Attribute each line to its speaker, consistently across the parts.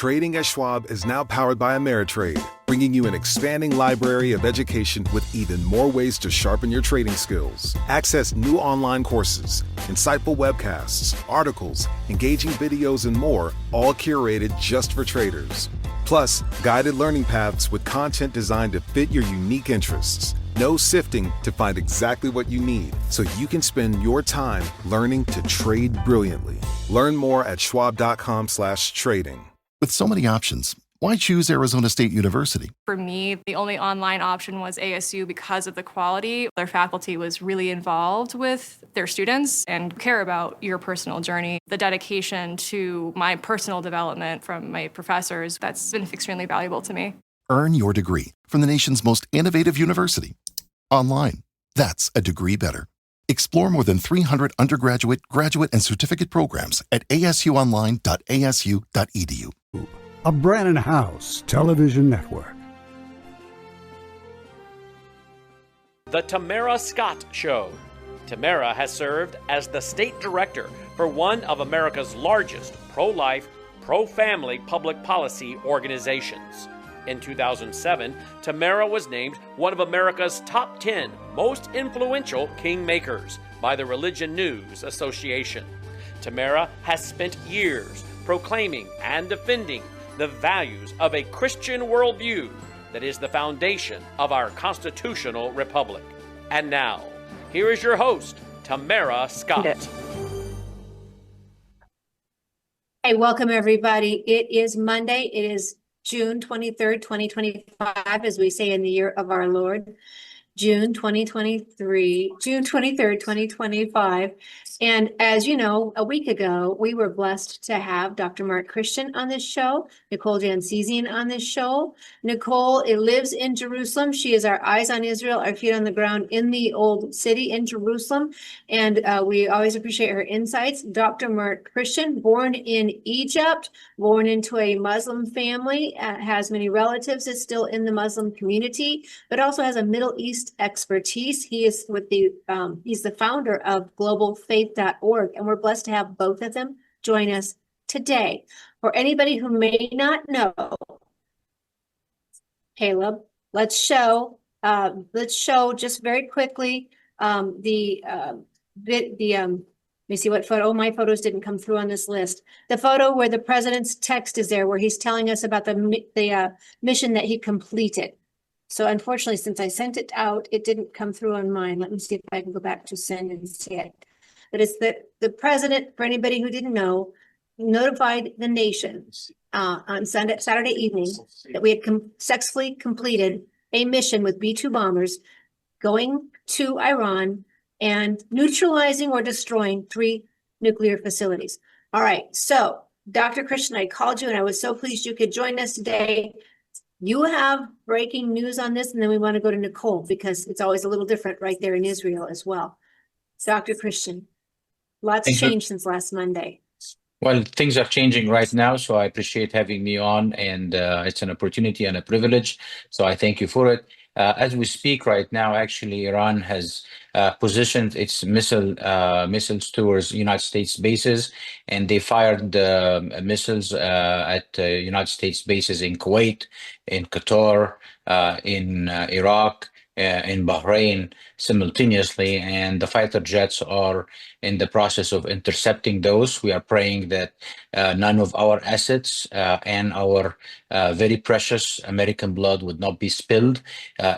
Speaker 1: Trading at Schwab is now powered by Ameritrade, bringing you an expanding library of education with even more ways to sharpen your trading skills. Access new online courses, insightful webcasts, articles, engaging videos, and more, all curated just for traders. Plus, guided learning paths with content designed to fit your unique interests. No sifting to find exactly what you need, so you can spend your time learning to trade brilliantly. Learn more at schwab.com/trading.
Speaker 2: With so many options, why choose Arizona State University?
Speaker 3: For me, the only online option was ASU because of the quality. Their faculty was really involved with their students and care about your personal journey. The dedication to my personal development from my professors, that's been extremely valuable to me.
Speaker 2: Earn your degree from the nation's most innovative university. Online. That's a degree better. Explore more than 300 undergraduate, graduate, and certificate programs at asuonline.asu.edu.
Speaker 4: A Brannon House Television Network.
Speaker 5: The Tamara Scott Show. Tamara has served as the state director for one of America's largest pro-life, pro-family public policy organizations. In 2007, Tamara was named one of America's top 10 most influential kingmakers by the Religion News Association. Tamara has spent years proclaiming and defending the values of a Christian worldview that is the foundation of our constitutional republic. And now, here is your host, Tamara Scott.
Speaker 6: Hey, welcome everybody. It is Monday. It is June 23rd, 2025, as we say in the year of our Lord, June 23rd, 2025. And as you know, a week ago, we were blessed to have Dr. Mark Christian on this show, Nicole Jancezian on this show. Nicole lives in Jerusalem. She is our eyes on Israel, our feet on the ground in the old city in Jerusalem. And we always appreciate her insights. Dr. Mark Christian, born in Egypt, born into a Muslim family, has many relatives, is still in the Muslim community, but also has a Middle East expertise. He is with he's the founder of globalfaith.org, and we're blessed to have both of them join us today. For anybody who may not know, Caleb, let's show just very quickly let me see what photo. Oh, my photos didn't come through on this list. The photo where the president's text is there, where he's telling us about the mission that he completed. So unfortunately, since I sent it out, it didn't come through on mine. Let me see if I can go back to send and see it. But it's the president, for anybody who didn't know, notified the nation on Saturday evening that we had successfully completed a mission with B-2 bombers going to Iran and neutralizing or destroying 3 nuclear facilities. All right, so Dr. Christian, I called you and I was so pleased you could join us today. You have breaking news on this, and then we want to go to Nicole because it's always a little different right there in Israel as well. Dr. Christian, lots changed since last Monday.
Speaker 7: Well, things are changing right now, so I appreciate having me on, and it's an opportunity and a privilege, so I thank you for it. As we speak right now, actually, Iran has positioned its missiles towards United States bases, and they fired missiles at United States bases in Kuwait, in Qatar, in Iraq, in Bahrain simultaneously, and the fighter jets are in the process of intercepting those. We are praying that none of our assets and our very precious American blood would not be spilled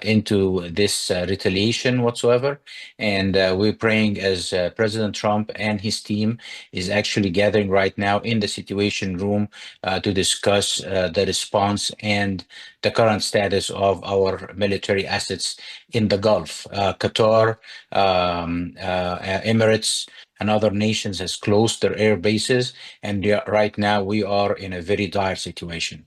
Speaker 7: into this retaliation whatsoever. And we're praying as President Trump and his team is actually gathering right now in the Situation Room to discuss the response and the current status of our military assets in the Gulf. Qatar, Emirates, and other nations has closed their air bases, and right now we are in a very dire situation.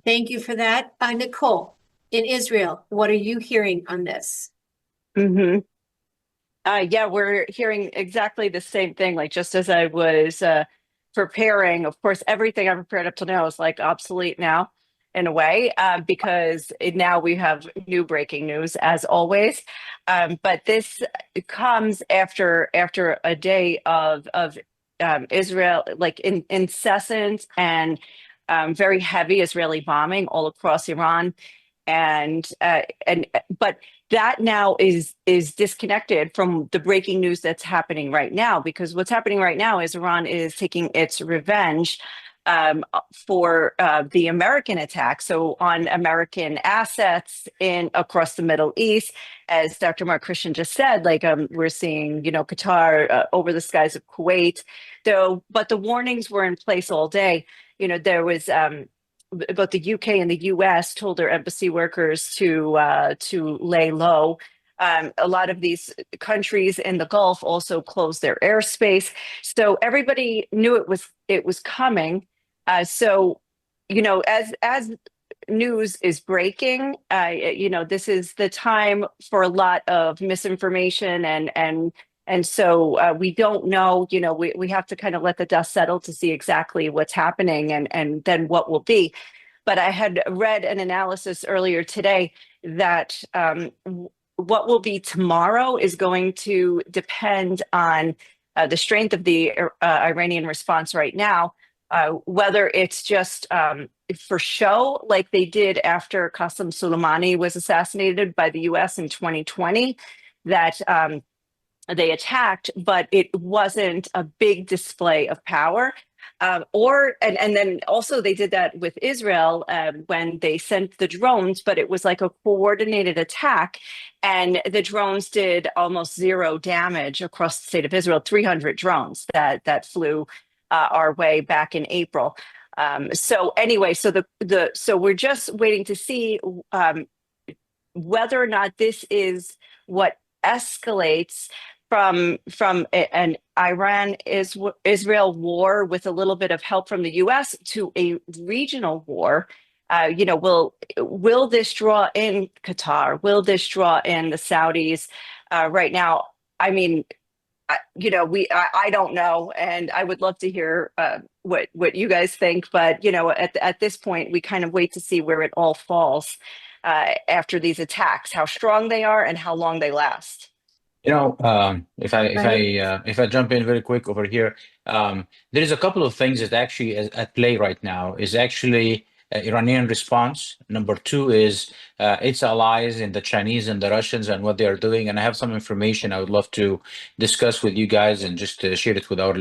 Speaker 6: Thank you for that. Nicole, in Israel, what are you hearing on this?
Speaker 8: Yeah, we're hearing exactly the same thing. Like just as I was preparing, of course, everything I prepared up till now is like obsolete now in a way, because now we have new breaking news as always. But this comes after a day of Israel, like incessant and very heavy Israeli bombing all across Iran, and but that now is disconnected from the breaking news that's happening right now, because what's happening right now is Iran is taking its revenge for the American attack, so on American assets in across the Middle East. As Dr. Mark Christian just said, like we're seeing, Qatar over the skies of Kuwait, though, but the warnings were in place all day. There was both the UK and the US told their embassy workers to lay low. A lot of these countries in the Gulf also closed their airspace, so everybody knew it was coming. So, as news is breaking, this is the time for a lot of misinformation, and so we don't know. We have to kind of let the dust settle to see exactly what's happening, and then what will be. But I had read an analysis earlier today that what will be tomorrow is going to depend on the strength of the Iranian response right now. Whether it's just for show, like they did after Qasem Soleimani was assassinated by the US in 2020, that they attacked, but it wasn't a big display of power. And then also they did that with Israel when they sent the drones, but it was like a coordinated attack, and the drones did almost zero damage across the state of Israel. 300 drones that flew our way back in April. So anyway, so we're just waiting to see whether or not this is what escalates from an Israel war with a little bit of help from the U.S. to a regional war. Will this draw in Qatar? Will this draw in the Saudis? Right now, I mean, I don't know, and I would love to hear what you guys think. But at this point, we kind of wait to see where it all falls after these attacks, how strong they are, and how long they last.
Speaker 7: If I jump in very quick over here, there is a couple of things that actually is at play right now. Is actually Iranian response. Number two is its allies in the Chinese and the Russians and what they are doing. And I have some information I would love to discuss with you guys and just share it with our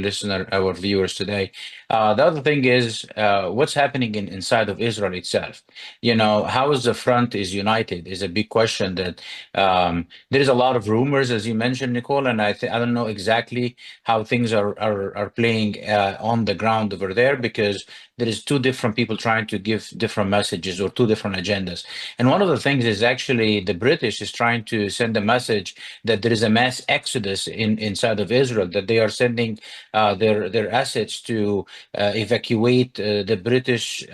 Speaker 7: viewers today. The other thing is what's happening inside of Israel itself. How is the front is united is a big question that there is a lot of rumors, as you mentioned, Nicole, and I don't know exactly how things are playing on the ground over there, because there is two different people trying to give different messages or two different agendas. And one of the things is actually the British is trying to send a message that there is a mass exodus inside of Israel, that they are sending their assets to evacuate the British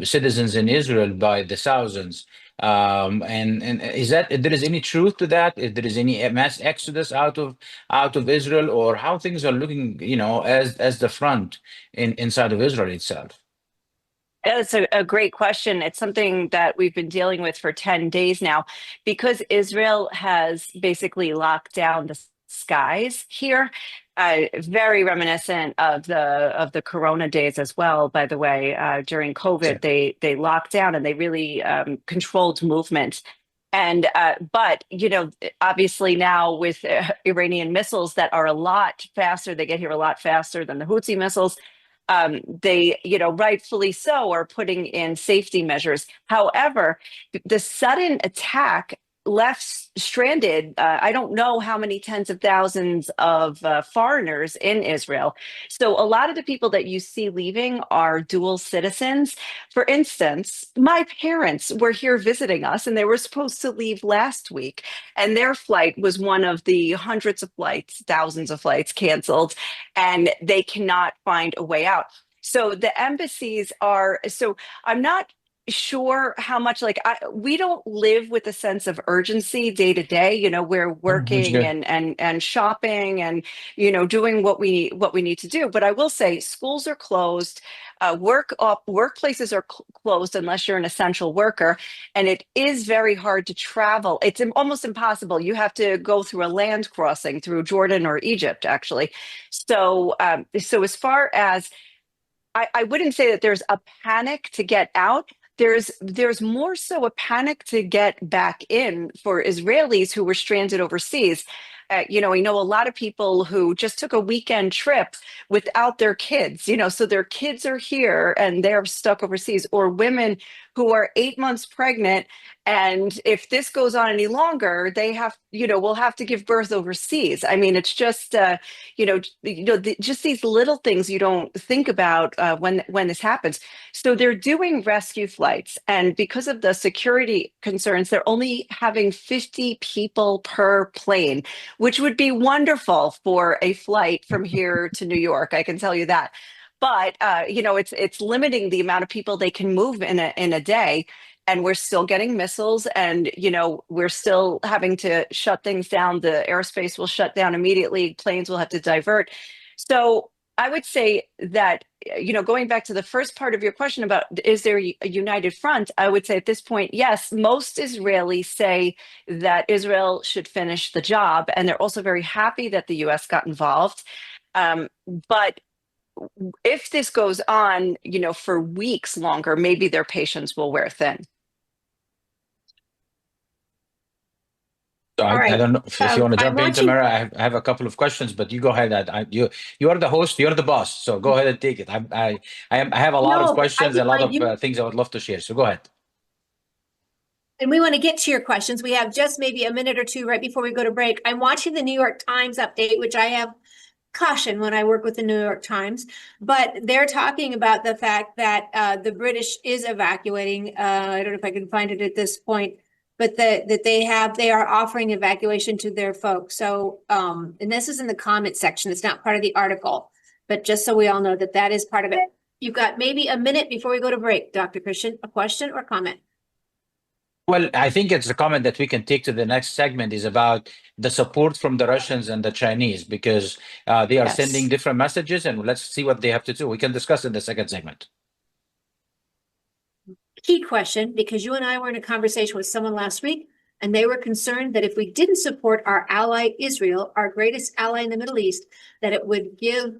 Speaker 7: citizens in Israel by the thousands. And is that there is any truth to that? If there is any mass exodus out of Israel, or how things are looking, as the front inside of Israel itself?
Speaker 8: That's a great question. It's something that we've been dealing with for 10 days now, because Israel has basically locked down the skies here. Very reminiscent of the Corona days as well. By the way, during COVID, they locked down and they really controlled movement. And but obviously now with Iranian missiles that are a lot faster, they get here a lot faster than the Houthi missiles. They, rightfully so, are putting in safety measures. However, the sudden attack left stranded, I don't know how many tens of thousands of foreigners in Israel. So a lot of the people that you see leaving are dual citizens. For instance, my parents were here visiting us, and they were supposed to leave last week, and their flight was one of the hundreds of flights, thousands of flights canceled, and they cannot find a way out. So the embassies are, so I'm not sure how much, like, we don't live with a sense of urgency day to day. You know, we're
Speaker 7: That's
Speaker 8: working
Speaker 7: good.
Speaker 8: and shopping and, you know, doing what we need to do. But I will say schools are closed, workplaces are closed unless you're an essential worker, and it is very hard to travel. It's almost impossible. You have to go through a land crossing through Jordan or Egypt, actually. So, so as far as I wouldn't say that there's a panic to get out. There's more so a panic to get back in for Israelis who were stranded overseas. You know, I know a lot of people who just took a weekend trip without their kids, you know, so their kids are here and they're stuck overseas, or women who are 8 months pregnant. And if this goes on any longer, they have, you know, will have to give birth overseas. I mean, it's just, just these little things you don't think about when this happens. So they're doing rescue flights, and because of the security concerns, they're only having 50 people per plane, which would be wonderful for a flight from here to New York. I can tell you that. But you know, it's limiting the amount of people they can move in a day. And we're still getting missiles, and you know, we're still having to shut things down. The airspace will shut down immediately. Planes will have to divert. So I would say that, you know, going back to the first part of your question about is there a united front, I would say at this point, yes, most Israelis say that Israel should finish the job, and they're also very happy that the U.S. got involved. But if this goes on, you know, for weeks longer, maybe their patience will wear thin.
Speaker 7: So
Speaker 6: All
Speaker 7: I
Speaker 6: right.
Speaker 7: don't know if you want to
Speaker 6: I'm
Speaker 7: jump in,
Speaker 6: watching.
Speaker 7: Tamara. I have a couple of questions, but you go ahead. You are the host. You're the boss. So go ahead and take it. I have a lot of
Speaker 6: No, but
Speaker 7: questions, a lot
Speaker 6: I
Speaker 7: of
Speaker 6: do.
Speaker 7: things I would love to share. So go ahead.
Speaker 6: And we want to get to your questions. We have just maybe a minute or two right before we go to break. I'm watching the New York Times update, which I have caution when I work with the New York Times, but they're talking about the fact that the British is evacuating. I don't know if I can find it at this point, but that they are offering evacuation to their folks. So, and this is in the comment section. It's not part of the article, but just so we all know that that is part of it. You've got maybe a minute before we go to break, Dr. Christian. A question or comment?
Speaker 7: Well, I think it's a comment that we can take to the next segment is about the support from the Russians and the Chinese, because they are
Speaker 8: Yes.
Speaker 7: sending different messages, and let's see what they have to do. We can discuss in the second segment.
Speaker 6: Key question, because you and I were in a conversation with someone last week, and they were concerned that if we didn't support our ally Israel, our greatest ally in the Middle East, that it would give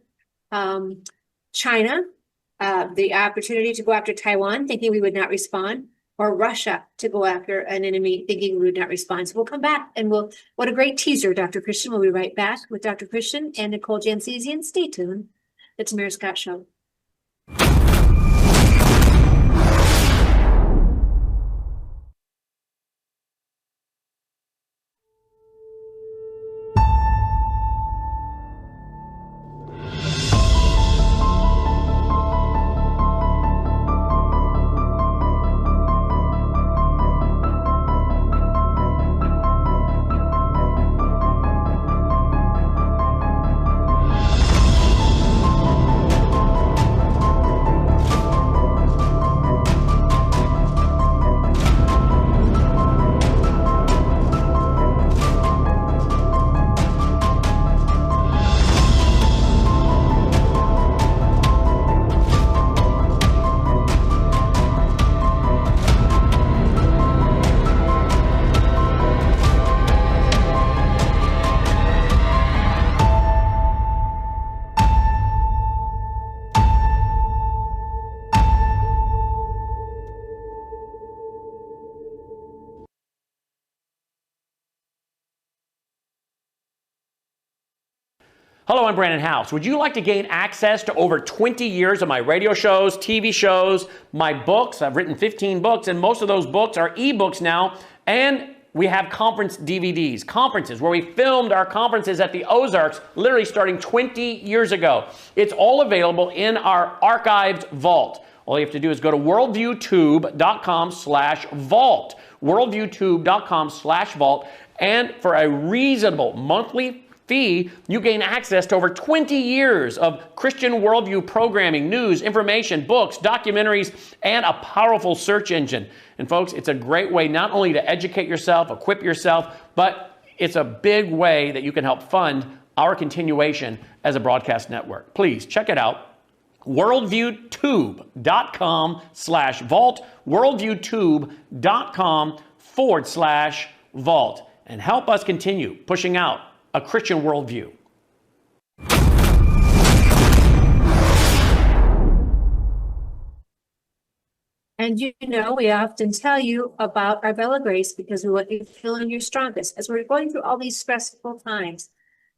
Speaker 6: China the opportunity to go after Taiwan, thinking we would not respond, or Russia to go after an enemy, thinking we would not respond. So we'll come back, and what a great teaser, Dr. Christian. We'll be right back with Dr. Christian and Nicole Jansesian. Stay tuned. The Tamara Scott Show.
Speaker 5: Hello, I'm Brandon House. Would you like to gain access to over 20 years of my radio shows, TV shows, my books? I've written 15 books, and most of those books are ebooks now. And we have conference DVDs, conferences where we filmed our conferences at the Ozarks, literally starting 20 years ago. It's all available in our archived vault. All you have to do is go to worldviewtube.com/vault, worldviewtube.com/vault, and for a reasonable monthly fee, you gain access to over 20 years of Christian worldview programming, news, information, books, documentaries, and a powerful search engine. And folks, it's a great way not only to educate yourself, equip yourself, but it's a big way that you can help fund our continuation as a broadcast network. Please check it out. worldviewtube.com/vault, worldviewtube.com/vault, and help us continue pushing out a Christian worldview.
Speaker 6: And we often tell you about our Bella Grace because we want you feeling your strongest. As we're going through all these stressful times,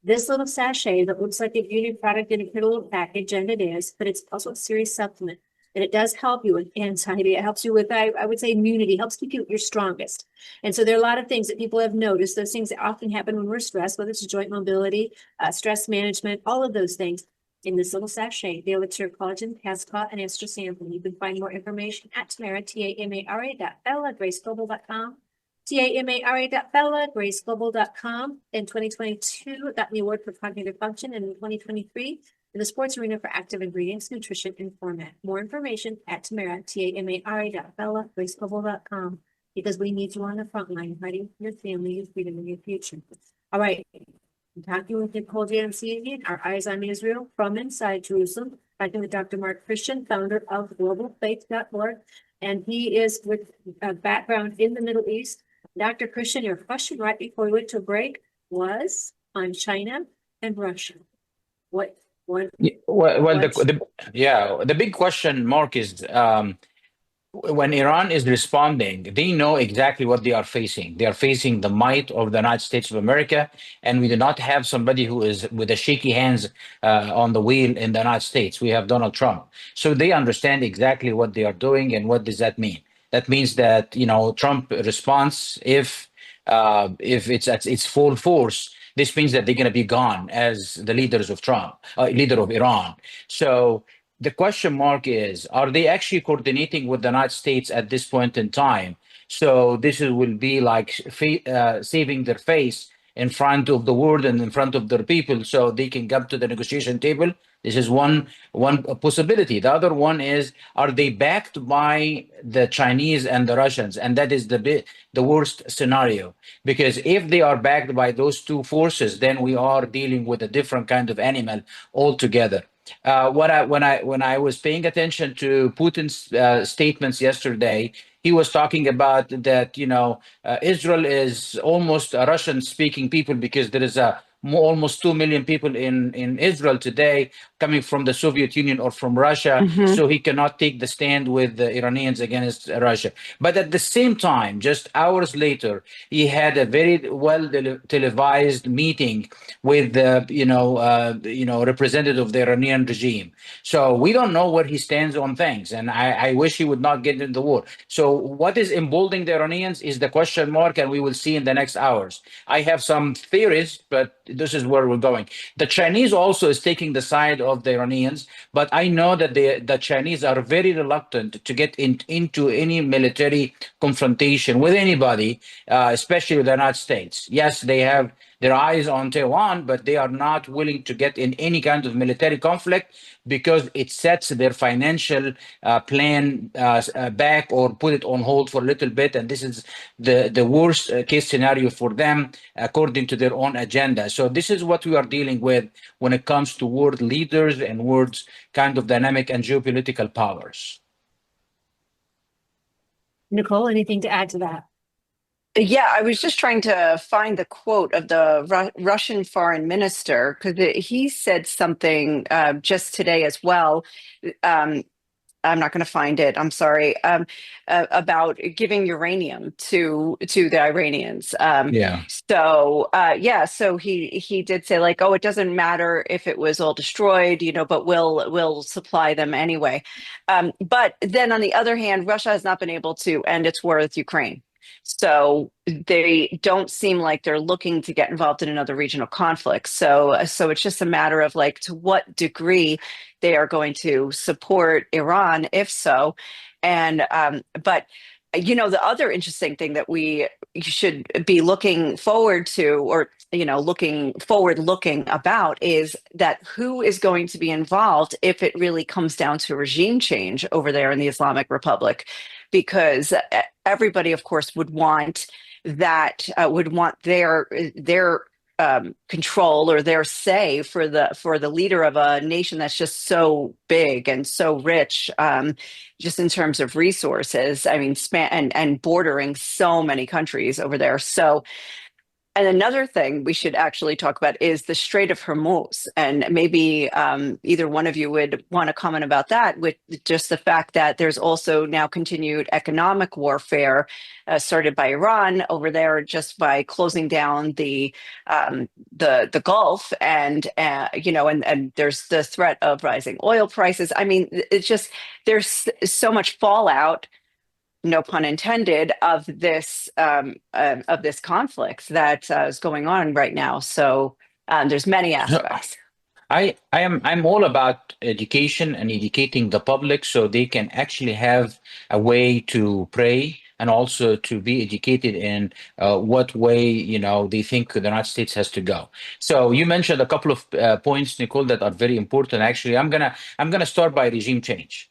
Speaker 6: this little sachet that looks like a beauty product in a pretty little package, and it is, but it's also a serious supplement. And it does help you with anxiety. It helps you with, I would say, immunity, helps keep you at your strongest. And so there are a lot of things that people have noticed, those things that often happen when we're stressed, whether it's joint mobility, stress management, all of those things. In this little sachet, the elixir collagen, cascot, and astaxanthin. You can find more information at Tamara, Tamara.Bella, GraceGlobal.com. Tamara.Bella, GraceGlobal.com. In 2022, got the award for cognitive function, and in 2023, in the sports arena for active ingredients, nutrition, and format. More information at Tamara, Tamara.Bella, GraceGlobal.com. Because we need you on the front line, fighting for your family, your freedom, and your future. All right. I'm talking with Nicole Jansenian, our Eyes on Israel from inside Jerusalem. Talking with Dr. Mark Christian, founder of globalfaith.org, and he is with a background in the Middle East. Dr. Christian, your question right before we went to break was on China and Russia. What?
Speaker 7: Well, the big question, Mark, is when Iran is responding, they know exactly what they are facing. They are facing the might of the United States of America, and we do not have somebody who is with the shaky hands on the wheel in the United States. We have Donald Trump. So they understand exactly what they are doing, and what does that mean? That means that, Trump response, if it's at its full force, this means that they're going to be gone as the leader of Iran. So the question mark is, are they actually coordinating with the United States at this point in time? So will be like saving their face in front of the world and in front of their people so they can come to the negotiation table. This is one possibility. The other one is, are they backed by the Chinese and the Russians? And that is the worst scenario, because if they are backed by those two forces, then we are dealing with a different kind of animal altogether. When I was paying attention to Putin's statements yesterday, he was talking about that Israel is almost a Russian-speaking people, because there is almost 2 million people in Israel today coming from the Soviet Union or from Russia. So he cannot take the stand with the Iranians against Russia. But at the same time, just hours later, he had a very well televised meeting with the representative of the Iranian regime. So we don't know where he stands on things, and I wish he would not get into the war. So what is emboldening the Iranians is the question mark, and we will see in the next hours. I have some theories, but this is where we're going. The Chinese also is taking the side of the Iranians, but I know that the Chinese are very reluctant to get into any military confrontation with anybody, especially with the United States. Yes, they have their eyes on Taiwan, but they are not willing to get in any kind of military conflict, because it sets their financial plan back, or put it on hold for a little bit. And this is the worst case scenario for them, according to their own agenda. So this is what we are dealing with when it comes to world leaders and world's kind of dynamic and geopolitical powers.
Speaker 6: Nicole, anything to add to that?
Speaker 8: Yeah, I was just trying to find the quote of the Russian foreign minister, because he said something just today as well. I'm not going to find it. I'm sorry. About giving uranium to the Iranians. So he did say, like, oh, it doesn't matter if it was all destroyed, but we'll supply them anyway. But then on the other hand, Russia has not been able to end its war with Ukraine. So they don't seem like they're looking to get involved in another regional conflict. So it's just a matter of, like, to what degree they are going to support Iran, if so. And but the other interesting thing that we should be looking forward to, or looking forward looking about is that who is going to be involved if it really comes down to regime change over there in the Islamic Republic, because everybody, of course, would want that would want their control or their say for the leader of a nation that's just so big and so rich, just in terms of resources. I mean, and bordering so many countries over there. So, and another thing we should actually talk about is the Strait of Hormuz. And maybe either one of you would want to comment about that, with just the fact that there's also now continued economic warfare started by Iran over there, just by closing down the Gulf, and and there's the threat of rising oil prices. I mean, it's just, there's so much fallout, no pun intended, of this conflict that is going on right now. So there's many aspects.
Speaker 7: I'm all about education and educating the public so they can actually have a way to pray and also to be educated in what way they think the United States has to go. So you mentioned a couple of points, Nicole, that are very important. Actually, I'm gonna start by regime change.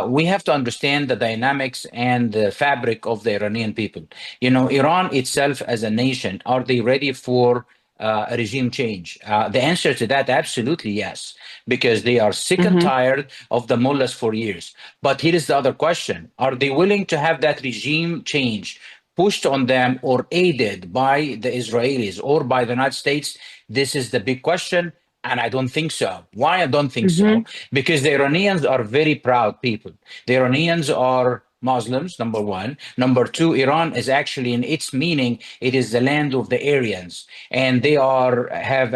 Speaker 7: We have to understand the dynamics and the fabric of the Iranian people. Iran itself as a nation, are they ready for a regime change? The answer to that, absolutely yes, because they are sick and tired of the mullahs for years. But here is the other question. Are they willing to have that regime change pushed on them or aided by the Israelis or by the United States? This is the big question. And I don't think so. Why I don't think so? Because the Iranians are very proud people. The Iranians are Muslims, number one. Number two, Iran is actually, in its meaning, it is the land of the Aryans, and they have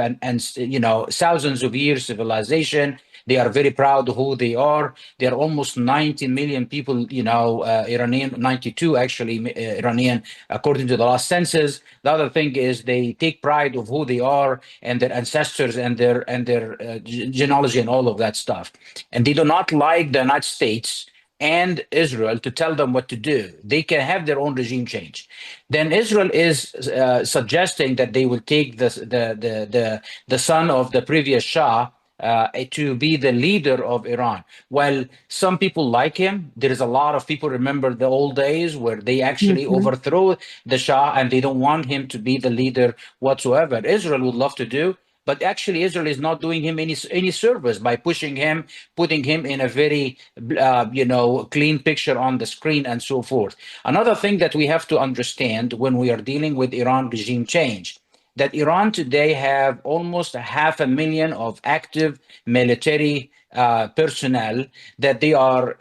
Speaker 7: thousands of years civilization. They are very proud of who they are. There are almost 90 million people, Iranian, 92 actually, Iranian, according to the last census. The other thing is they take pride of who they are and their ancestors and their genealogy and all of that stuff. And they do not like the United States and Israel to tell them what to do. They can have their own regime change. Then Israel is suggesting that they will take the son of the previous Shah to be the leader of Iran. Well, some people like him. There is a lot of people remember the old days where they actually overthrow the Shah and they don't want him to be the leader whatsoever. Israel would love to do, but actually Israel is not doing him any service by pushing him, putting him in a very clean picture on the screen and so forth. Another thing that we have to understand when we are dealing with Iran regime change, that Iran today have almost 500,000 of active military personnel, that they are,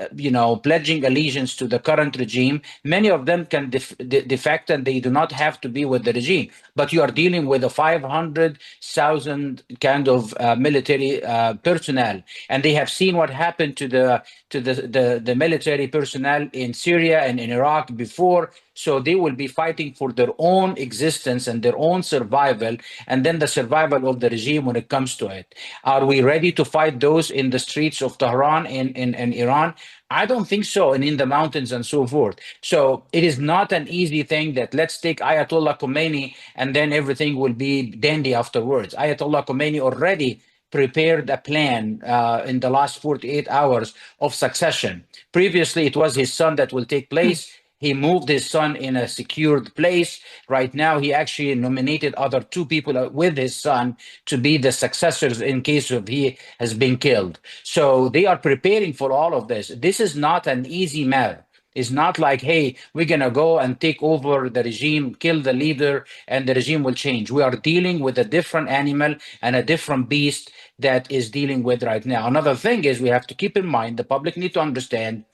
Speaker 7: pledging allegiance to the current regime. Many of them can defect and they do not have to be with the regime. But you are dealing with a 500,000 kind of military personnel, and they have seen what happened to the military personnel in Syria and in Iraq before. So they will be fighting for their own existence and their own survival, and then the survival of the regime when it comes to it. Are we ready to fight those in the streets of Tehran in Iran? I don't think so, and in the mountains and so forth. So it is not an easy thing that let's take Ayatollah Khomeini and then everything will be dandy afterwards. Ayatollah Khomeini already prepared a plan in the last 48 hours of succession. Previously, it was his son that will take place. He moved his son in a secured place. Right now, he actually nominated other two people with his son to be the successors in case of he has been killed. So they are preparing for all of this. This is not an easy matter. It's not like, hey, we're going to go and take over the regime, kill the leader, and the regime will change. We are dealing with a different animal and a different beast that is dealing with right now. Another thing is we have to keep in mind, the public need to understand,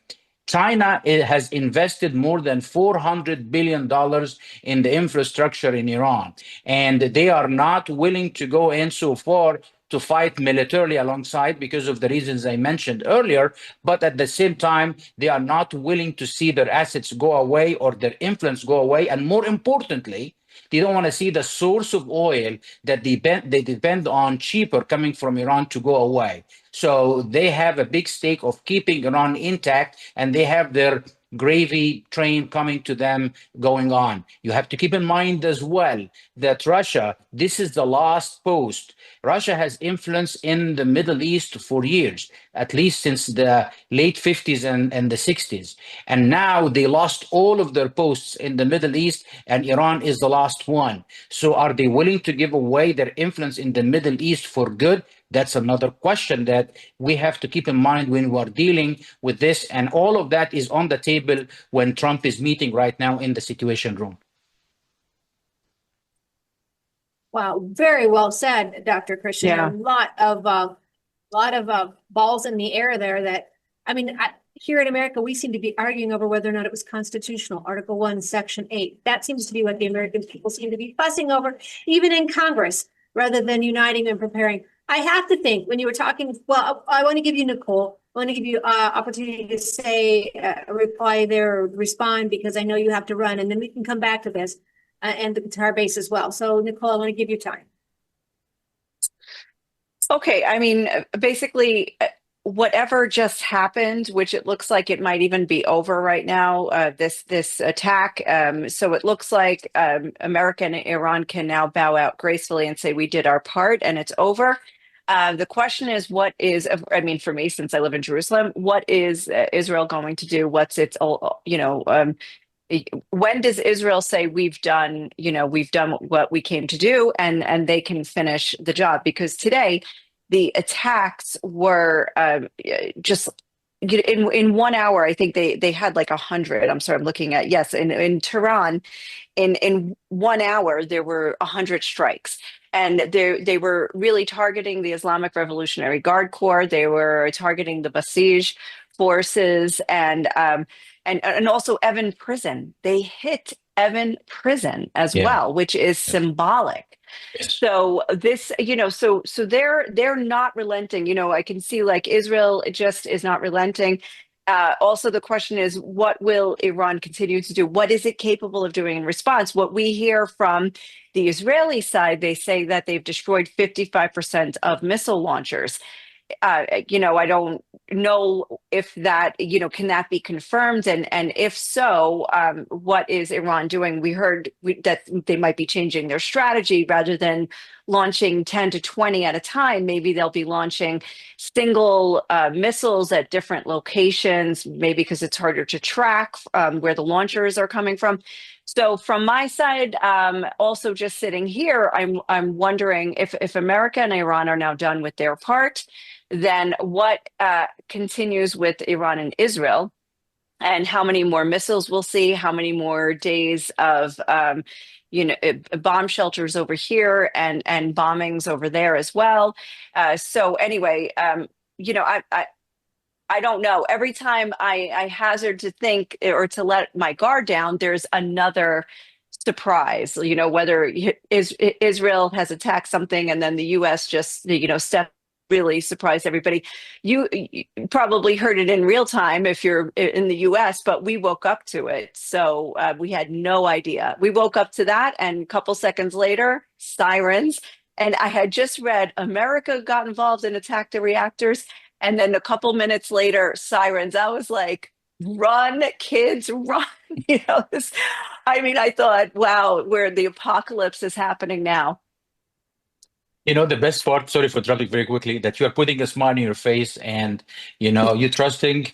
Speaker 7: China has invested more than $400 billion in the infrastructure in Iran, and they are not willing to go in so far to fight militarily alongside because of the reasons I mentioned earlier. But at the same time, they are not willing to see their assets go away or their influence go away. And more importantly, they don't want to see the source of oil that they depend on cheaper coming from Iran to go away. So they have a big stake of keeping Iran intact, and they have their gravy train coming to them going on. You have to keep in mind as well that Russia, this is the last post. Russia has influence in the Middle East for years, at least since the late 50s and the 60s. And now they lost all of their posts in the Middle East, and Iran is the last one. So are they willing to give away their influence in the Middle East for good? That's another question that we have to keep in mind when we are dealing with this. And all of that is on the table when Trump is meeting right now in the Situation Room.
Speaker 6: Wow, very well said, Dr. Christian.
Speaker 8: Yeah.
Speaker 6: A lot of balls in the air there that, I mean, here in America, we seem to be arguing over whether or not it was constitutional, Article 1, Section 8. That seems to be what the American people seem to be fussing over, even in Congress, rather than uniting and preparing. I have to think when you were talking, well, I want to give you, Nicole, I want to give you opportunity to say, reply there or respond, because I know you have to run, and then we can come back to this and the guitar bass as well. So Nicole, I want to give you time.
Speaker 8: Okay, I mean, basically, whatever just happened, which it looks like it might even be over right now, this attack. So it looks like America and Iran can now bow out gracefully and say we did our part and it's over. The question is, what is, I mean, for me, since I live in Jerusalem, what is Israel going to do? What's its, when does Israel say we've done what we came to do, and they can finish the job? Because today the attacks were just in 1 hour. I think they had like 100. I'm sorry, I'm looking at, yes, in Tehran, in 1 hour there were 100 strikes. And they were really targeting the Islamic Revolutionary Guard Corps. They were targeting the Basij forces and also Evin Prison. They hit Evin Prison as well, which is symbolic.
Speaker 7: Yes.
Speaker 8: So this, so they're not relenting. I can see like Israel just is not relenting. Also, the question is, what will Iran continue to do? What is it capable of doing in response? What we hear from the Israeli side, they say that they've destroyed 55% of missile launchers. I don't know if that, can that be confirmed? And if so, what is Iran doing? We heard that they might be changing their strategy. Rather than launching 10 to 20 at a time, maybe they'll be launching single missiles at different locations, maybe because it's harder to track where the launchers are coming from. So from my side, also just sitting here, I'm wondering if America and Iran are now done with their part, then what continues with Iran and Israel, and how many more missiles we'll see, how many more days of bomb shelters over here and bombings over there as well. So anyway, I don't know. Every time I hazard to think or to let my guard down, there's another surprise. Whether Israel has attacked something and then the U.S. just step really surprised everybody. You probably heard it in real time if you're in the US, but we woke up to it. So we had no idea. We woke up to that, and a couple seconds later, sirens. And I had just read America got involved and attacked the reactors. And then a couple minutes later, sirens. I was like, run, kids, run. I thought, wow, where the apocalypse is happening now.
Speaker 7: The best part, sorry for interrupting very quickly, that you are putting a smile on your face and, you're trusting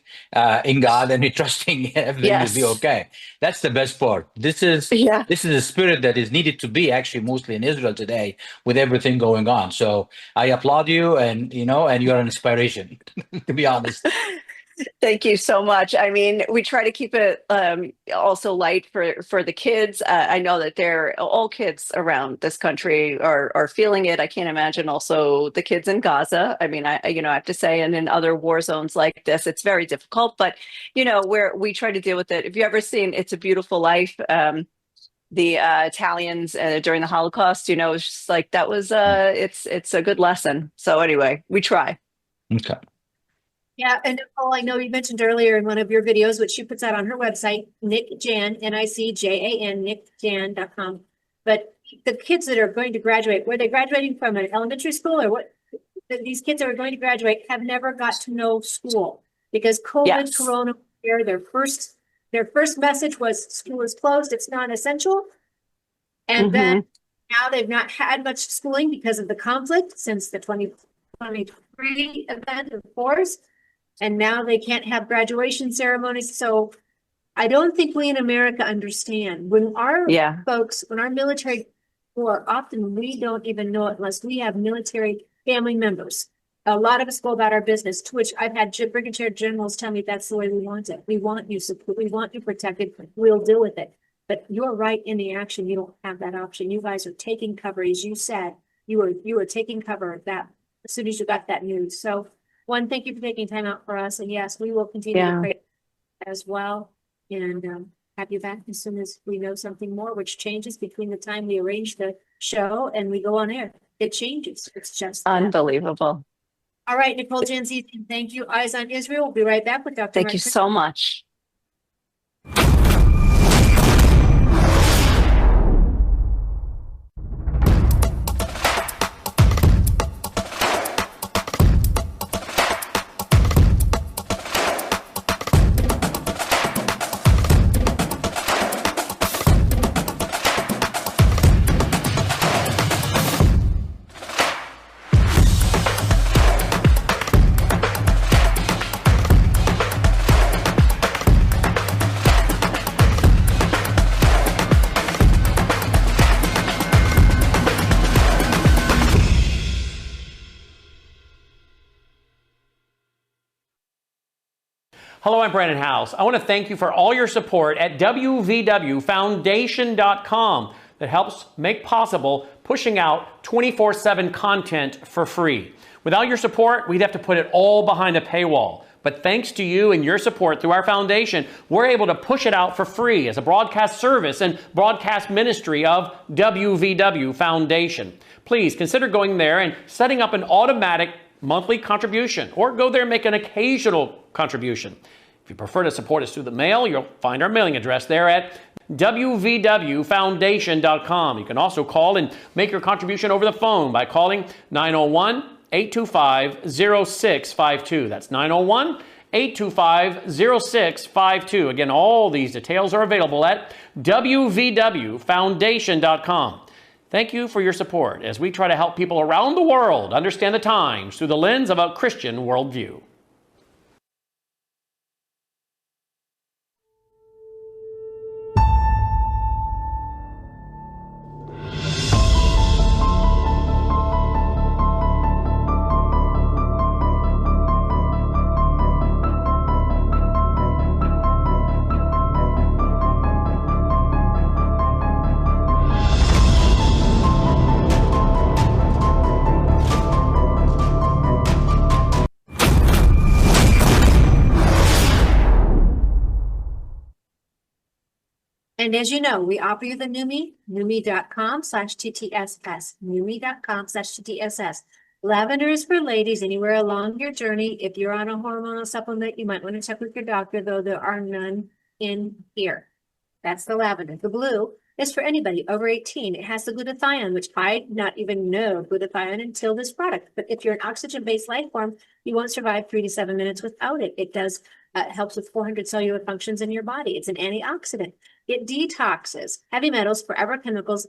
Speaker 7: in God and you're trusting everything will be okay. That's the best part. This is a spirit that is needed to be actually mostly in Israel today with everything going on. So I applaud you and you're an inspiration, to be honest.
Speaker 8: Thank you so much. I mean, we try to keep it also light for the kids. I know that all kids around this country are feeling it. I can't imagine also the kids in Gaza. I mean, I have to say, and in other war zones like this, it's very difficult. But where we try to deal with it. If you ever seen "It's a Beautiful Life," the Italians during the Holocaust, it's just like that was it's a good lesson. So anyway, we try.
Speaker 7: Okay.
Speaker 6: Yeah, and Nicole, I know you mentioned earlier in one of your videos, which she puts out on her website, Nick Jan, NICJAN, nickjan.com. But the kids that are going to graduate, were they graduating from an elementary school or what? These kids that are going to graduate have never got to know school because COVID, Corona, their first their first message was school is closed, it's non-essential. And then now they've not had much schooling because of the conflict since the 2023 event, of course. And now they can't have graduation ceremonies. So I don't think we in America understand when our folks, when our military, or often we don't even know it unless we have military family members. A lot of us go about our business, to which I've had brigadier generals tell me that's the way we want it. We want you support, we want you protected. We'll deal with it. But you're right in the action. You don't have that option. You guys are taking cover, as you said. You were taking cover of that as soon as you got that news. So, one, thank you for taking time out for us. And yes, we will continue to pray as well. And have you back as soon as we know something more, which changes between the time we arrange the show and we go on air. It changes. It's just
Speaker 8: unbelievable.
Speaker 6: All right, Nicole Janzi, thank you. Eyes on Israel. We'll be right back with Dr.
Speaker 8: Thank you so much.
Speaker 5: Hello, I'm Brandon House. I want to thank you for all your support at wvwfoundation.com that helps make possible pushing out 24/7 content for free. Without your support, we'd have to put it all behind a paywall. But thanks to you and your support through our foundation, we're able to push it out for free as a broadcast service and broadcast ministry of WVW Foundation. Please consider going there and setting up an automatic monthly contribution, or go there and make an occasional contribution. If you prefer to support us through the mail, you'll find our mailing address there at wvwfoundation.com. You can also call and make your contribution over the phone by calling 901-825-0652. That's 901-825-0652. Again, all these details are available at wvwfoundation.com. Thank you for your support as we try to help people around the world understand the times through the lens of a Christian worldview.
Speaker 6: And as you know, we offer you the Numi, numi.com/TTSS, numi.com/TTSS. Lavender is for ladies anywhere along your journey. If you're on a hormonal supplement, you might want to check with your doctor, though there are none in here. That's the lavender. The blue is for anybody over 18. It has the glutathione, which I did not even know glutathione until this product. But if you're an oxygen-based life form, you won't survive 3 to 7 minutes without it. It does helps with 400 cellular functions in your body. It's an antioxidant. It detoxes heavy metals, forever chemicals,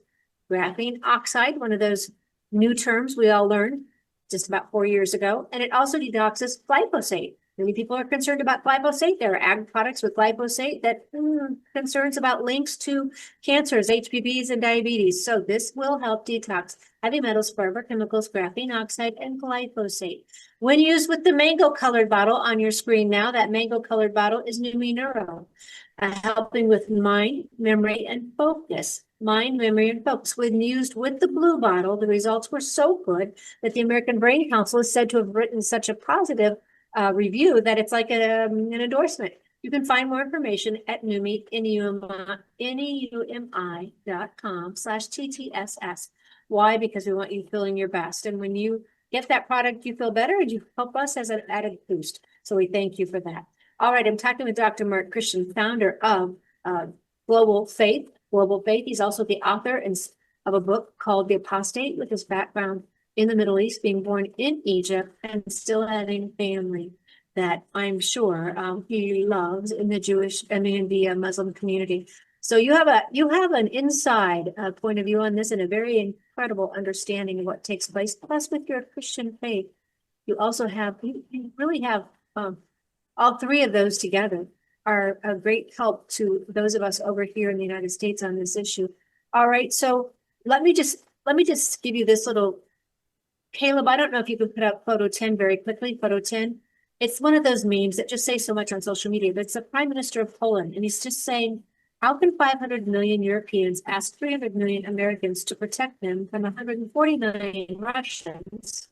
Speaker 6: graphene oxide, one of those new terms we all learned just about 4 years ago. And it also detoxes glyphosate. Many people are concerned about glyphosate. There are ag products with glyphosate that concerns about links to cancers, HPVs, and diabetes. So this will help detox heavy metals, forever chemicals, graphene oxide, and glyphosate. When used with the mango colored bottle on your screen now, that mango colored bottle is Numi Neuro, helping with mind, memory, and focus. Mind, memory, and focus. When used with the blue bottle, the results were so good that the American Brain Council is said to have written such a positive review that it's like an endorsement. You can find more information at neumi.com/TTSS. Why? Because we want you feeling your best. And when you get that product, you feel better and you help us as an added boost. So we thank you for that. All right, I'm talking with Dr. Mark Christian, founder of Global Faith. He's also the author of a book called The Apostate, with his background in the Middle East, being born in Egypt and still having family. that I'm sure he loves in the Muslim community. So you have an inside point of view on this and a very incredible understanding of what takes place. Plus, with your Christian faith, you also have you really have all three of those together are a great help to those of us over here in the United States on this issue. All right, so let me just give you this little, Caleb, I don't know if you could put up photo 10 very quickly, photo 10. It's one of those memes that just say so much on social media, but it's the Prime Minister of Poland, and he's just saying, how can 500 million Europeans ask 300 million Americans to protect them from 140 million Russians?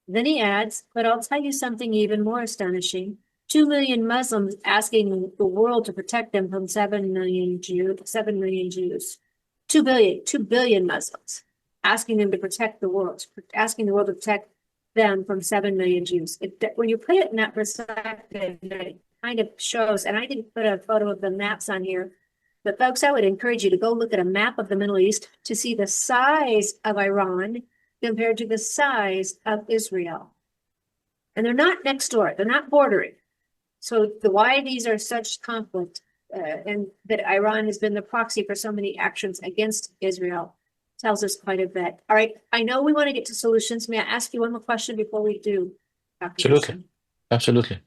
Speaker 6: Then he adds, but I'll tell you something even more astonishing. 2 million Muslims asking the world to protect them from 7 million Jews. 2 billion Muslims asking them to protect the world, asking the world to protect them from 7 million Jews. When you put it in that perspective, it kind of shows, and I didn't put a photo of the maps on here, but folks, I would encourage you to go look at a map of the Middle East to see the size of Iran compared to the size of Israel. And they're not next door, they're not bordering. So why these are such conflict and that Iran has been the proxy for so many actions against Israel tells us quite a bit. All right, I know we want to get to solutions. May I ask you one more question before we do? Dr.
Speaker 7: Absolutely.
Speaker 6: Christian?
Speaker 7: Absolutely.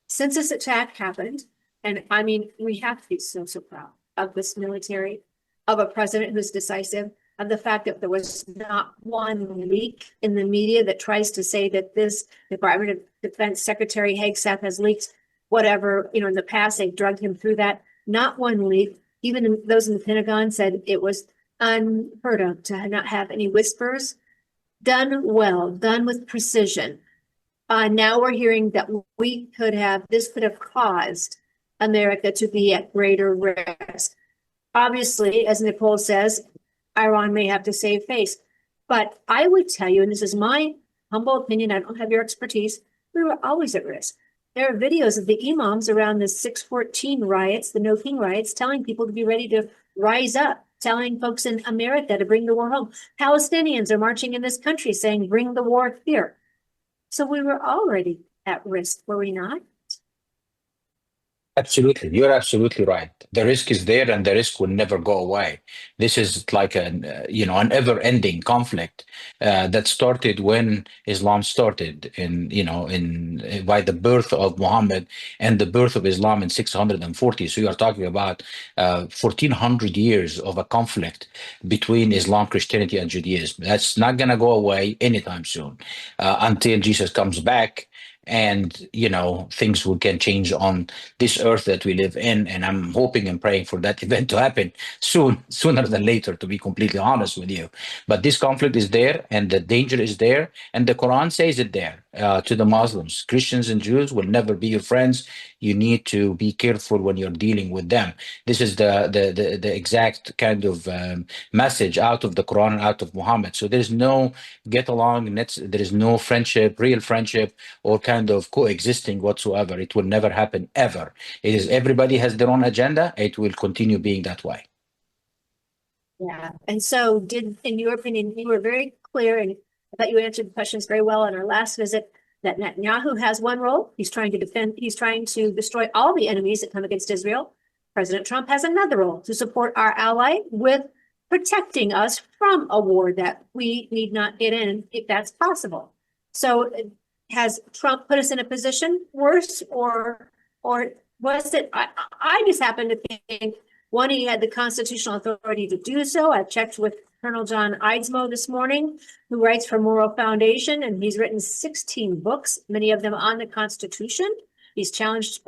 Speaker 6: Since this attack happened, and I mean, we have to be so proud of this military, of a president who's decisive, of the fact that there was not one leak in the media that tries to say that this Department of Defense Secretary Hegseth has leaked whatever, in the past, they've drugged him through that. Not one leak. Even those in the Pentagon said it was unheard of to not have any whispers. Done well, done with precision. Now we're hearing that this could have caused America to be at greater risk. Obviously, as Nicole says, Iran may have to save face. But I would tell you, and this is my humble opinion, I don't have your expertise, we were always at risk. There are videos of the imams around the 614 riots, the No King riots, telling people to be ready to rise up, telling folks in America to bring the war home. Palestinians are marching in this country saying, bring the war here. So we were already at risk, were we not?
Speaker 7: Absolutely. You're absolutely right. The risk is there and the risk will never go away. This is like an ever-ending conflict that started when Islam started by the birth of Muhammad and the birth of Islam in 640. So you are talking about 1400 years of a conflict between Islam, Christianity, and Judaism. That's not going to go away anytime soon until Jesus comes back. And things can change on this earth that we live in, and I'm hoping and praying for that event to happen sooner than later, to be completely honest with you. But this conflict is there, and the danger is there, and the Quran says it there to the Muslims. Christians and Jews will never be your friends. You need to be careful when you're dealing with them. This is the exact kind of message out of the Quran and out of Muhammad. So there's no get along, there is no friendship, real friendship, or kind of coexisting whatsoever. It will never happen ever. It is everybody has their own agenda. It will continue being that way.
Speaker 6: Yeah. And so in your opinion, you were very clear, and I thought you answered the questions very well on our last visit, that Netanyahu has one role. He's trying to destroy all the enemies that come against Israel. President Trump has another role, to support our ally with protecting us from a war that we need not get in if that's possible. So has Trump put us in a position worse, or was it? I just happen to think, one, he had the constitutional authority to do so. I've checked with Colonel John Eidsmoe this morning, who writes for Moral Foundation, and he's written 16 books, many of them on the Constitution. He's challenged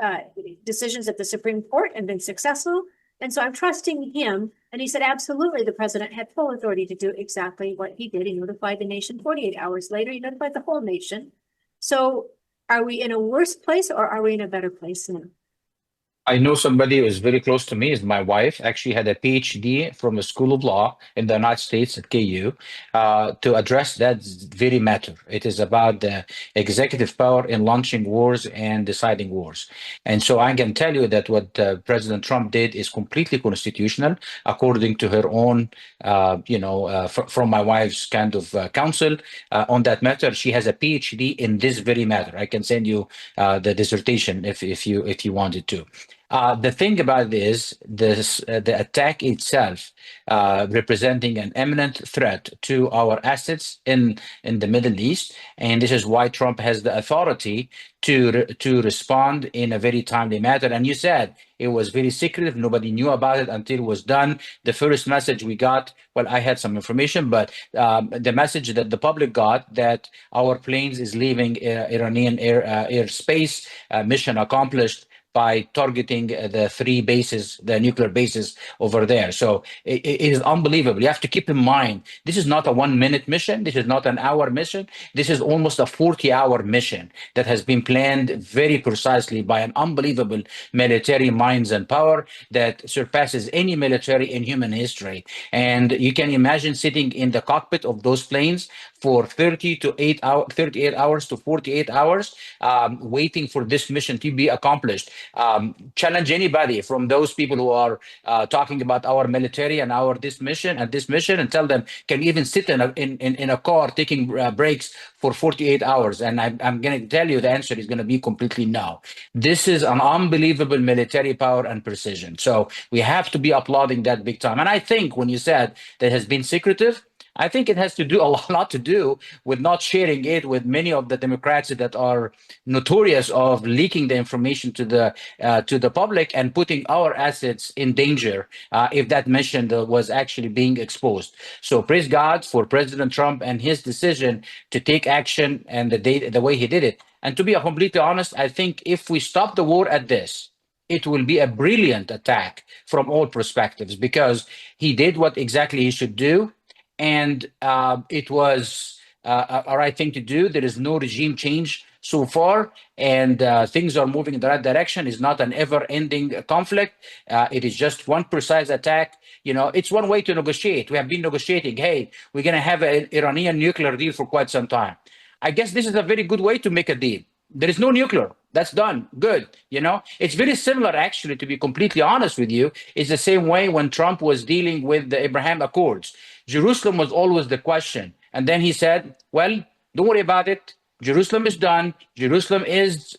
Speaker 6: decisions at the Supreme Court and been successful. And so I'm trusting him. And he said, absolutely, the president had full authority to do exactly what he did. He notified the nation 48 hours later. He notified the whole nation. So are we in a worse place, or are we in a better place now?
Speaker 7: I know somebody who is very close to me, is my wife, actually had a PhD from a school of law in the United States at KU to address that very matter. It is about the executive power in launching wars and deciding wars. And so I can tell you that what President Trump did is completely constitutional, according to her own, from my wife's kind of counsel on that matter. She has a PhD in this very matter. I can send you the dissertation if you wanted to. The thing about it is the attack itself representing an imminent threat to our assets in the Middle East, and this is why Trump has the authority to respond in a very timely manner. And you said it was very secretive; nobody knew about it until it was done. The first message we got, well, I had some information, but the message that the public got that our planes is leaving Iranian airspace, mission accomplished, by targeting the three bases, the nuclear bases over there. So it is unbelievable. You have to keep in mind, this is not a 1 minute mission. This is not an hour mission. This is almost a 40-hour mission that has been planned very precisely by an unbelievable military minds and power that surpasses any military in human history. And you can imagine sitting in the cockpit of those planes for 38 hours to 48 hours, waiting for this mission to be accomplished. Challenge anybody from those people who are talking about our military and this mission, and tell them, can you even sit in a car taking breaks for 48 hours? And I'm going to tell you the answer is going to be completely no. This is an unbelievable military power and precision. So we have to be applauding that big time. And I think when you said that has been secretive, I think it has to do a lot to do with not sharing it with many of the Democrats that are notorious of leaking the information to the public and putting our assets in danger if that mission was actually being exposed. So praise God for President Trump and his decision to take action and the way he did it. And to be completely honest, I think if we stop the war at this, it will be a brilliant attack from all perspectives, because he did what exactly he should do. And it was a right thing to do. There is no regime change so far, and things are moving in the right direction. It's not an ever-ending conflict. It is just one precise attack. It's one way to negotiate. We have been negotiating. Hey, we're going to have an Iranian nuclear deal for quite some time. I guess this is a very good way to make a deal. There is no nuclear. That's done. Good. It's very similar, actually, to be completely honest with you. It's the same way when Trump was dealing with the Abraham Accords. Jerusalem was always the question. And then he said, well, don't worry about it. Jerusalem is done. Jerusalem is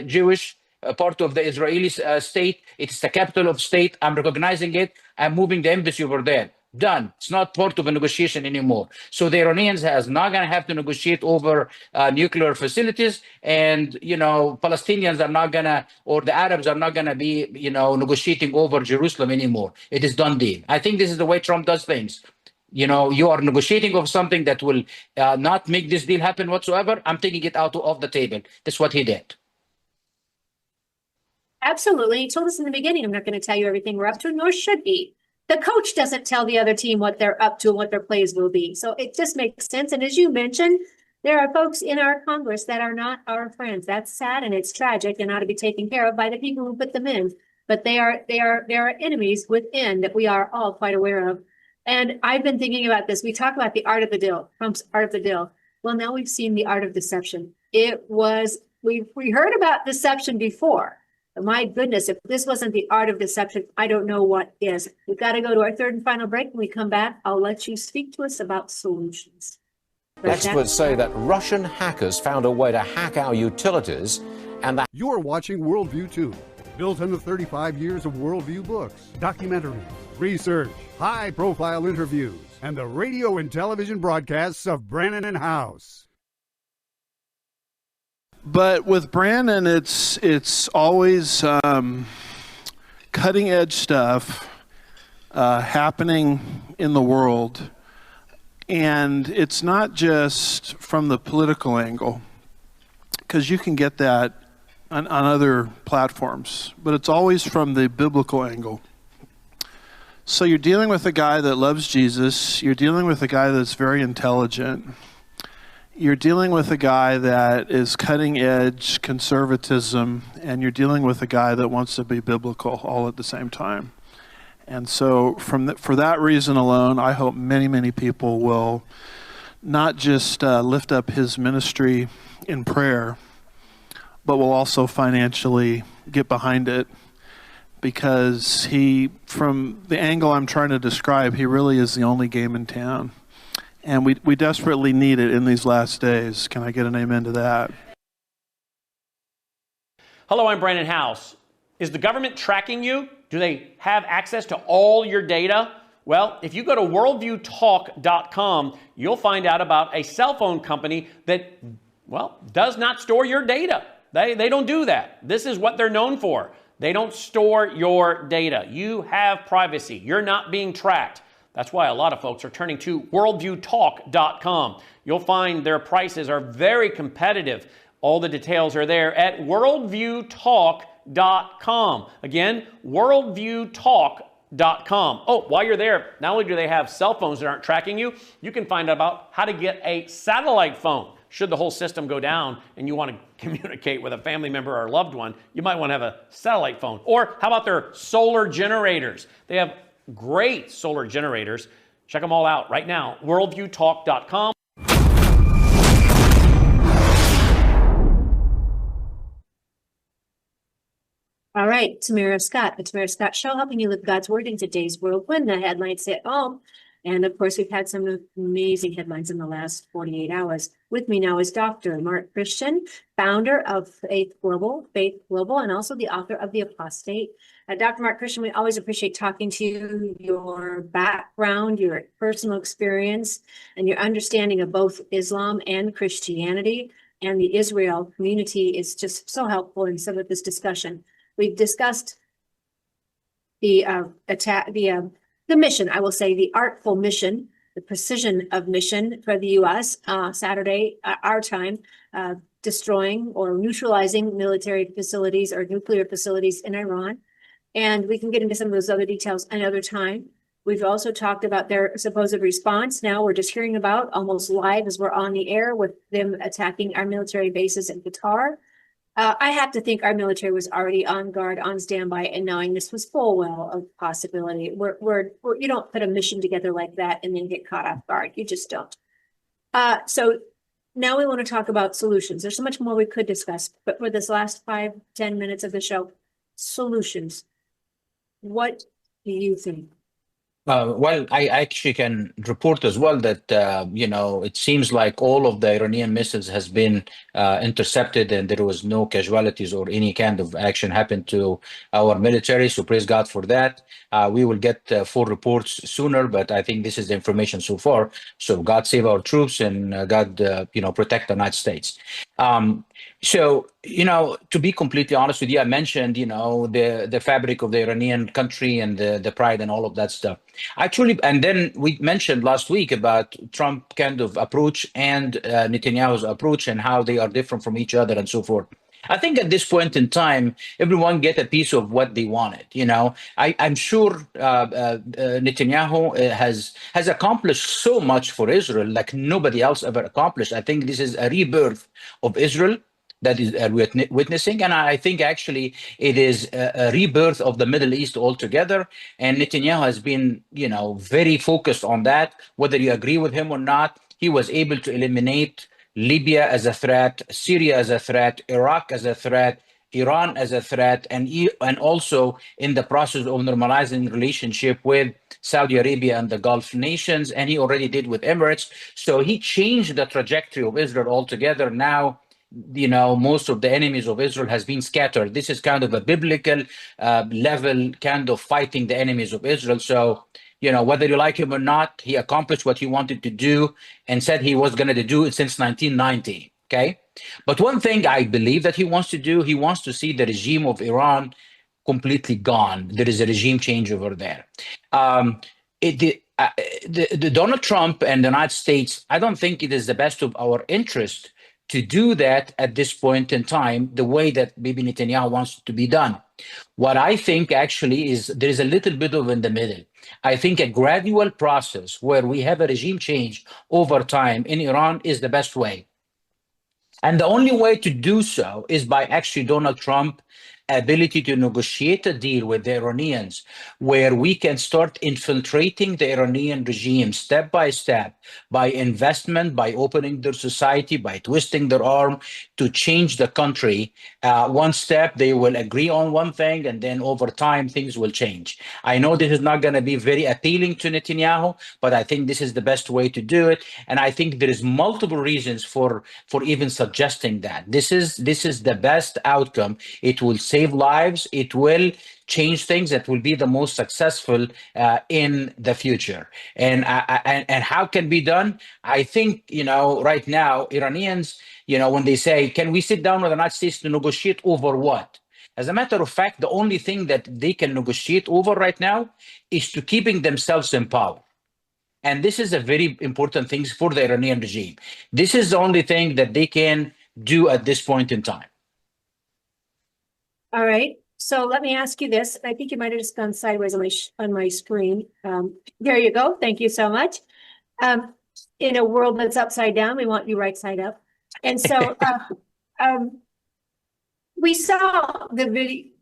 Speaker 7: Jewish, part of the Israeli state. It's the capital of state. I'm recognizing it. I'm moving the embassy over there. Done. It's not part of a negotiation anymore. So the Iranians are not going to have to negotiate over nuclear facilities, and Palestinians are not going to, or the Arabs are not going to be negotiating over Jerusalem anymore. It is done deal. I think this is the way Trump does things. You are negotiating of something that will not make this deal happen whatsoever. I'm taking it out of the table. That's what he did.
Speaker 6: Absolutely. He told us in the beginning, I'm not going to tell you everything we're up to, nor should be. The coach doesn't tell the other team what they're up to and what their plays will be. So it just makes sense. And as you mentioned, there are folks in our Congress that are not our friends. That's sad and it's tragic and ought to be taken care of by the people who put them in. But they are enemies within that we are all quite aware of. And I've been thinking about this. We talk about the art of the deal, Trump's art of the deal. Well, now we've seen the art of deception. We heard about deception before. My goodness, if this wasn't the art of deception, I don't know what is. We've got to go to our third and final break. When we come back, I'll let you speak to us about solutions.
Speaker 9: Experts say that Russian hackers found a way to hack our utilities, and that
Speaker 4: You're watching Worldview 2, built on the 35 years of Worldview books, documentaries, research, high-profile interviews, and the radio and television broadcasts of Brannon and House.
Speaker 10: But with Brannon, it's always cutting edge stuff happening in the world, and it's not just from the political angle, because you can get that on other platforms, but it's always from the biblical angle. So you're dealing with a guy that loves Jesus, you're dealing with a guy that's very intelligent, you're dealing with a guy that is cutting edge conservatism, and you're dealing with a guy that wants to be biblical all at the same time. And so for that reason alone, I hope many, many people will not just lift up his ministry in prayer, but will also financially get behind it, because he, from the angle I'm trying to describe, he really is the only game in town. And we desperately need it in these last days. Can I get an amen to that?
Speaker 5: Hello, I'm Brandon House. Is the government tracking you? Do they have access to all your data? Well, if you go to worldviewtalk.com, you'll find out about a cell phone company that, well, does not store your data. They don't do that. This is what they're known for. They don't store your data. You have privacy. You're not being tracked. That's why a lot of folks are turning to worldviewtalk.com. You'll find their prices are very competitive. All the details are there at worldviewtalk.com. Again, worldviewtalk.com. Oh, while you're there, not only do they have cell phones that aren't tracking you, you can find out about how to get a satellite phone. Should the whole system go down and you want to communicate with a family member or a loved one, you might want to have a satellite phone. Or how about their solar generators? They have great solar generators. Check them all out right now. Worldviewtalk.com.
Speaker 6: All right, Tamara Scott, the Tamara Scott Show, helping you live God's Word in today's world when the headlines hit home. And of course, we've had some amazing headlines in the last 48 hours. With me now is Dr. Mark Christian, founder of Faith Global, and also the author of The Apostate. Dr. Mark Christian, we always appreciate talking to you, your background, your personal experience, and your understanding of both Islam and Christianity. And the Israel community is just so helpful in some of this discussion. We've discussed the mission, I will say, the artful mission, the precision of mission for the U.S. Saturday, our time, destroying or neutralizing military facilities or nuclear facilities in Iran. And we can get into some of those other details another time. We've also talked about their supposed response. Now we're just hearing about almost live as we're on the air with them attacking our military bases in Qatar. I have to think our military was already on guard, on standby, and knowing this was full well of possibility. You don't put a mission together like that and then get caught off guard. You just don't. So now we want to talk about solutions. There's so much more we could discuss, but for this last 5-10 minutes of the show, solutions. What do you think?
Speaker 7: Well, I actually can report as well that, it seems like all of the Iranian missiles has been intercepted and there was no casualties or any kind of action happened to our military. So praise God for that. We will get full reports sooner, but I think this is the information so far. So God save our troops and God, protect the United States. So, to be completely honest with you, I mentioned, the fabric of the Iranian country and the pride and all of that stuff. And then we mentioned last week about Trump kind of approach and Netanyahu's approach and how they are different from each other and so forth. I think at this point in time, everyone get a piece of what they wanted. I'm sure Netanyahu has accomplished so much for Israel like nobody else ever accomplished. I think this is a rebirth of Israel that is witnessing. And I think actually it is a rebirth of the Middle East altogether. And Netanyahu has been, very focused on that. Whether you agree with him or not, he was able to eliminate Libya as a threat, Syria as a threat, Iraq as a threat, Iran as a threat, and also in the process of normalizing relationship with Saudi Arabia and the Gulf nations. And he already did with Emirates. So he changed the trajectory of Israel altogether. Now, most of the enemies of Israel has been scattered. This is kind of a biblical level kind of fighting the enemies of Israel. So, whether you like him or not, he accomplished what he wanted to do and said he was going to do it since 1990. Okay. But one thing I believe that he wants to do, he wants to see the regime of Iran completely gone. There is a regime change over there. The Donald Trump and the United States, I don't think it is the best of our interest to do that at this point in time, the way that maybe Netanyahu wants it to be done. What I think actually is there is a little bit of in the middle. I think a gradual process where we have a regime change over time in Iran is the best way. And the only way to do so is by actually Donald Trump ability to negotiate a deal with the Iranians where we can start infiltrating the Iranian regime step by step by investment, by opening their society, by twisting their arm to change the country. One step, they will agree on one thing, and then over time, things will change. I know this is not going to be very appealing to Netanyahu, but I think this is the best way to do it. And I think there is multiple reasons for even suggesting that. This is the best outcome. It will save lives. It will change things that will be the most successful in the future. And how can be done? I think, right now, Iranians, when they say, can we sit down with the United States to negotiate over what? As a matter of fact, the only thing that they can negotiate over right now is to keeping themselves in power. And this is a very important thing for the Iranian regime. This is the only thing that they can do at this point in time.
Speaker 6: All right. So let me ask you this. I think you might have just gone sideways on my screen. There you go. Thank you so much. In a world that's upside down, we want you right side up. And so we saw the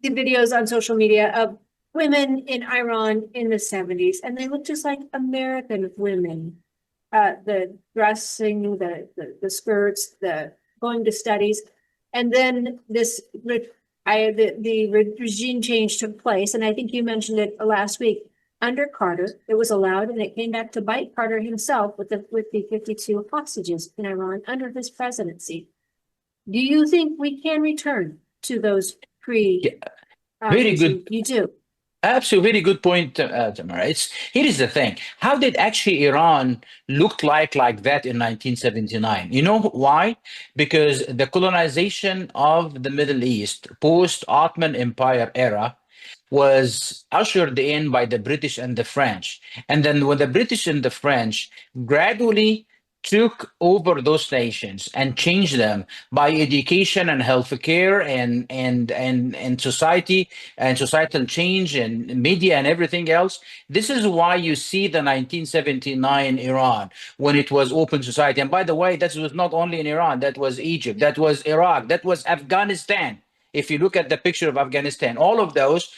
Speaker 6: videos on social media of women in Iran in the 70s, and they look just like American women. The dressing, the skirts, the going to studies, and then the regime change took place, and I think you mentioned it last week. Under Carter, it was allowed, and it came back to bite Carter himself with the 52 hostages in Iran under his presidency. Do you think we can return to those
Speaker 7: Very good.
Speaker 6: You do.
Speaker 7: Absolutely, very good point, Tamara. Here is the thing: how did actually Iran look like that in 1979? You know why? Because the colonization of the Middle East post Ottoman Empire era was ushered in by the British and the French. And then when the British and the French gradually took over those nations and changed them by education and healthcare and society and societal change and media and everything else. This is why you see the 1979 Iran when it was open society. And by the way, that was not only in Iran, that was Egypt, that was Iraq, that was Afghanistan. If you look at the picture of Afghanistan, all of those,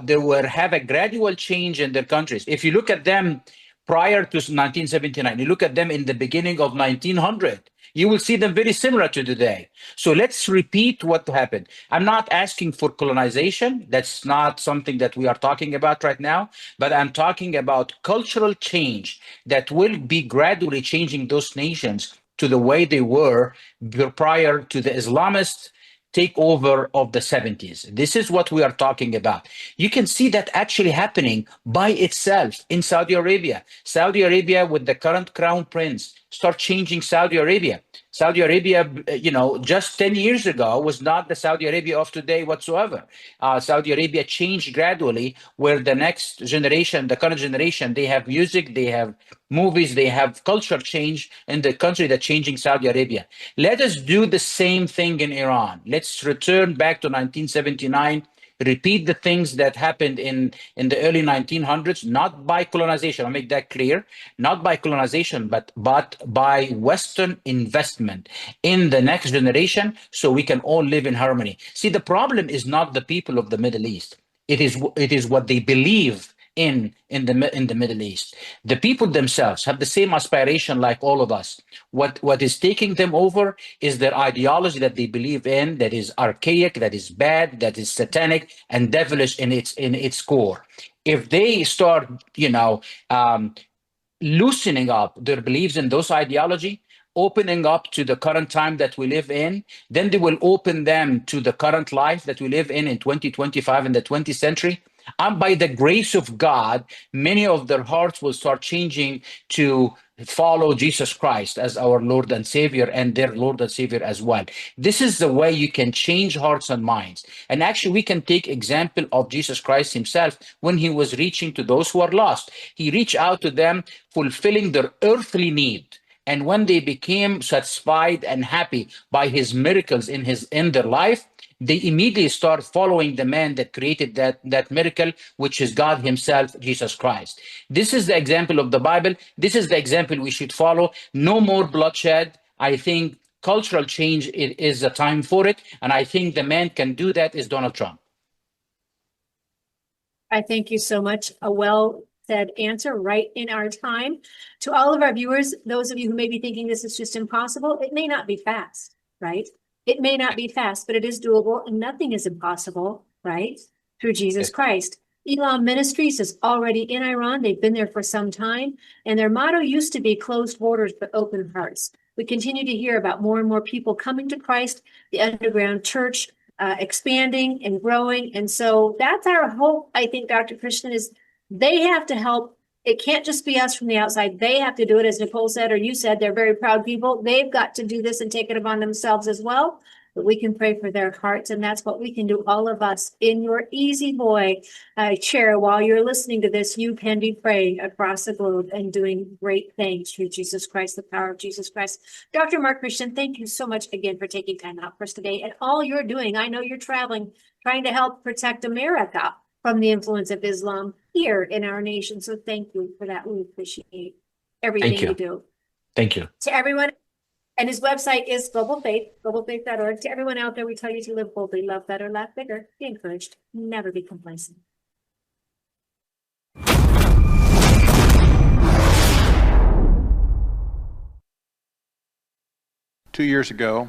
Speaker 7: they will have a gradual change in their countries. If you look at them prior to 1979, you look at them in the beginning of 1900, you will see them very similar to today. So let's repeat what happened. I'm not asking for colonization. That's not something that we are talking about right now, but I'm talking about cultural change that will be gradually changing those nations to the way they were prior to the Islamist takeover of the 70s. This is what we are talking about. You can see that actually happening by itself in Saudi Arabia. Saudi Arabia, with the current crown prince, start changing Saudi Arabia. Saudi Arabia, just 10 years ago was not the Saudi Arabia of today whatsoever. Saudi Arabia changed gradually, where the next generation, the current generation, they have music, they have movies, they have culture change in the country that's changing Saudi Arabia. Let us do the same thing in Iran. Let's return back to 1979, repeat the things that happened in the early 1900s, not by colonization. I'll make that clear, not by colonization, but by Western investment in the next generation, so we can all live in harmony. See, the problem is not the people of the Middle East. It is what they believe in the Middle East. The people themselves have the same aspiration like all of us. What is taking them over is their ideology that they believe in, that is archaic, that is bad, that is satanic and devilish in its core. If they start, loosening up their beliefs in those ideology, opening up to the current time that we live in, then they will open them to the current life that we live in 2025 in the 20th century. And by the grace of God, many of their hearts will start changing to follow Jesus Christ as our Lord and Savior, and their Lord and Savior as well. This is the way you can change hearts and minds. And actually, we can take example of Jesus Christ himself when he was reaching to those who are lost. He reached out to them, fulfilling their earthly need. And when they became satisfied and happy by his miracles in their life, they immediately start following the man that created that miracle, which is God himself, Jesus Christ. This is the example of the Bible. This is the example we should follow. No more bloodshed. I think cultural change, it is a time for it. And I think the man can do that is Donald Trump.
Speaker 6: I thank you so much. A well said answer right in our time. To all of our viewers, those of you who may be thinking this is just impossible, it may not be fast, right? It may not be fast, but it is doable, and nothing is impossible, right? Through Jesus Christ. Elam Ministries is already in Iran. They've been there for some time, and their motto used to be closed borders but open hearts. We continue to hear about more and more people coming to Christ, the underground church expanding and growing. And so that's our hope, I think, Dr. Christian, is they have to help. It can't just be us from the outside. They have to do it, as Nicole said, or you said, they're very proud people. They've got to do this and take it upon themselves as well. But we can pray for their hearts, and that's what we can do, all of us, in your easy boy chair. While you're listening to this, you can be praying across the globe and doing great things through Jesus Christ, the power of Jesus Christ. Dr. Mark Christian, thank you so much again for taking time out for us today, and all you're doing. I know you're traveling, trying to help protect America from the influence of Islam here in our nation. So thank you for that. We appreciate everything you do.
Speaker 7: Thank you.
Speaker 6: To everyone. And his website is Global Faith, globalfaith.org. To everyone out there, we tell you to live boldly, love better, laugh bigger, be encouraged, never be complacent.
Speaker 10: 2 years ago,